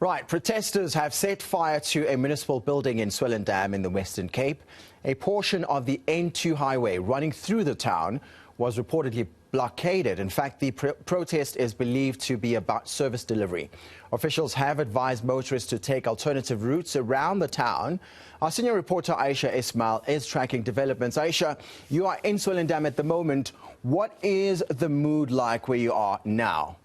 Right, protesters have set fire to a municipal building in Swellendam in the Western Cape. A portion of the N2 highway running through the town was reportedly blockaded. In fact, the protest is believed to be about service delivery. Officials have advised motorists to take alternative routes around the town. Our senior reporter Ayesha Ismail is tracking developments. Ayesha, you are in Swellendam at the moment. What is the mood like where you are now?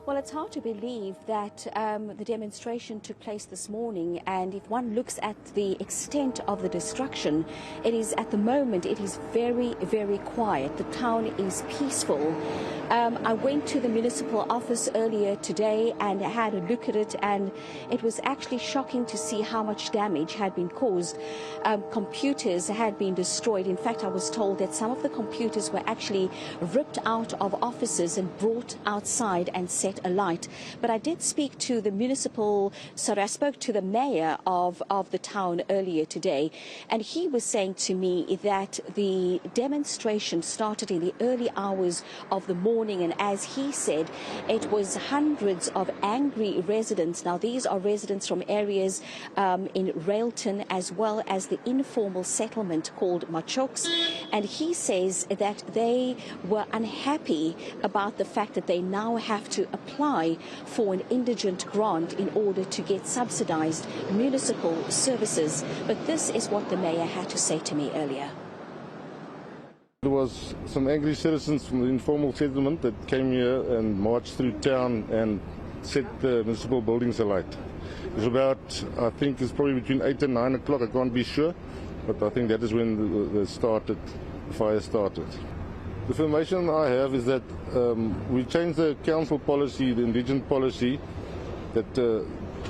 Well, it's hard to believe that the demonstration took place this morning, and if one looks at the extent of the destruction, at the moment it is very, very quiet. The town is peaceful. I went to the municipal office earlier today and had a look at it, and it was actually shocking to see how much damage had been caused. Computers had been destroyed. In fact, I was told that some of the computers were actually ripped out of offices and brought outside and set alight. But I did speak to the I spoke to the mayor of the town earlier today, and he was saying to me that the demonstration started in the early hours of the morning, and as he said, it was hundreds of angry residents. Now, these are residents from areas in Railton as well as the informal settlement called Machoks, and he says that they were unhappy about the fact that they now have to apply for an indigent grant in order to get subsidized municipal services. But this is what the mayor had to say to me earlier. There was some angry citizens from the informal settlement that came here and marched through town and set the municipal buildings alight. It was about, I think it's probably between 8 and 9 o'clock, I can't be sure, but I think that is when the fire started. The information I have is that we changed the council policy, the indigent policy, that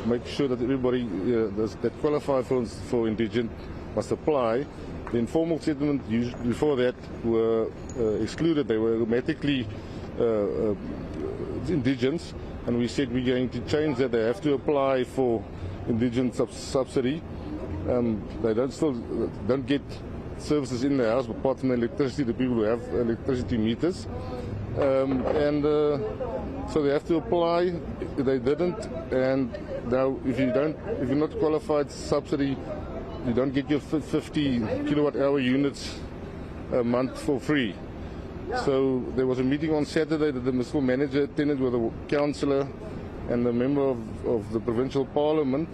makes sure that everybody that qualify for indigent must apply. The informal settlement before that were excluded. They were automatically indigents, and we said we're going to change that. They have to apply for indigent subsidy. They don't get services in the house apart from the electricity, the people who have electricity meters, so they have to apply. They didn't, and now if you're not qualified subsidy, you don't get your 50 kilowatt hour units a month for free. So there was a meeting on Saturday that the municipal manager attended with a councillor and a member of the provincial parliament.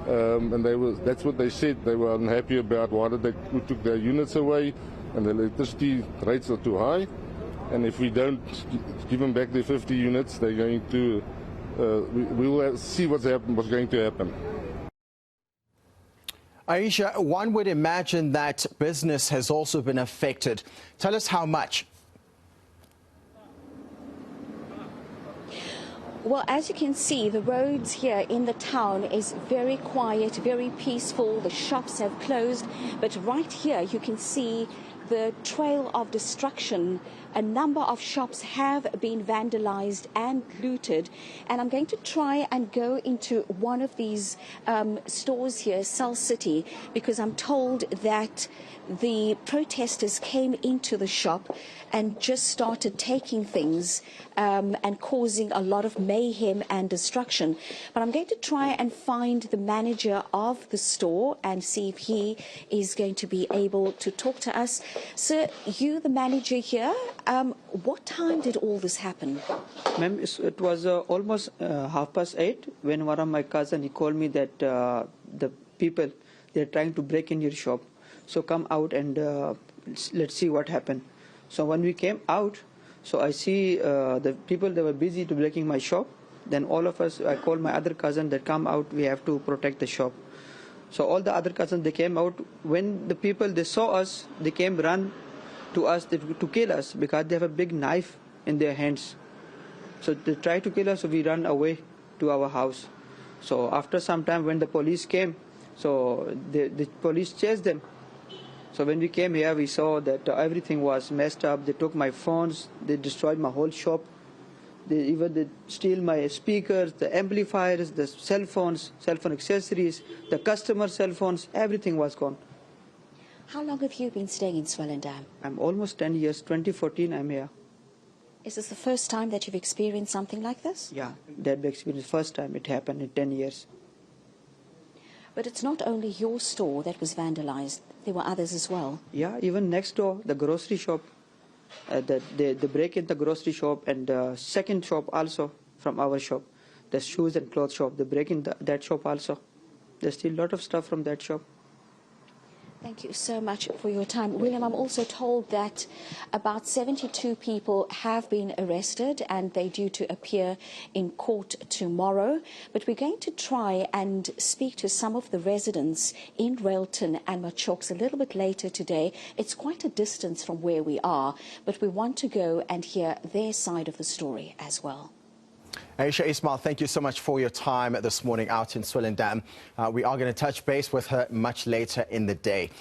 And that's what they said. They were unhappy about why we took their units away, and the electricity rates are too high. And if we don't give them back their 50 units, they're going to. We will see what's going to happen. Ayesha, one would imagine that business has also been affected. Tell us how much. Well, as you can see, the roads here in the town is very quiet, very peaceful. The shops have closed, but right here you can see the trail of destruction. A number of shops have been vandalized and looted, and I'm going to try and go into one of these stores here, Cell City, because I'm told that the protesters came into the shop and just started taking things and causing a lot of mayhem and destruction. But I'm going to try and find the manager of the store and see if he is going to be able to talk to us. Sir, you the manager here, what time did all this happen? Ma'am, it was almost 8:30 when one of my cousins, he called me that the people, they're trying to break in your shop. So come out and let's see what happened. So when we came out, so I see the people, they were busy to breaking my shop. Then all of us, I called my other cousin that come out, we have to protect the shop. So all the other cousins, they came out. When the people, they saw us, they came run to us to kill us because they have a big knife in their hands. So they tried to kill us, so we ran away to our house. So after some time when the police came, so the police chased them. So when we came here, we saw that everything was messed up. They took my phones, they destroyed my whole shop. They steal my speakers, the amplifiers, the cell phone accessories, the customer cell phones, everything was gone. How long have you been staying in Swellendam? I'm almost 10 years, 2014 I'm here. Is this the first time that you've experienced something like this? Yeah, that experience first time it happened in 10 years. But it's not only your store that was vandalized. There were others as well. Yeah, even next door, the grocery shop. They break in the grocery shop, and the second shop also from our shop, the shoes and clothes shop. They break in that shop also. There's still a lot of stuff from that shop. Thank you so much for your time. William, I'm also told that about 72 people have been arrested and they're due to appear in court tomorrow. But we're going to try and speak to some of the residents in Railton and Machoks a little bit later today. It's quite a distance from where we are, but we want to go and hear their side of the story as well. Ayesha Ismail, thank you so much for your time this morning out in Swellendam. We are going to touch base with her much later in the day.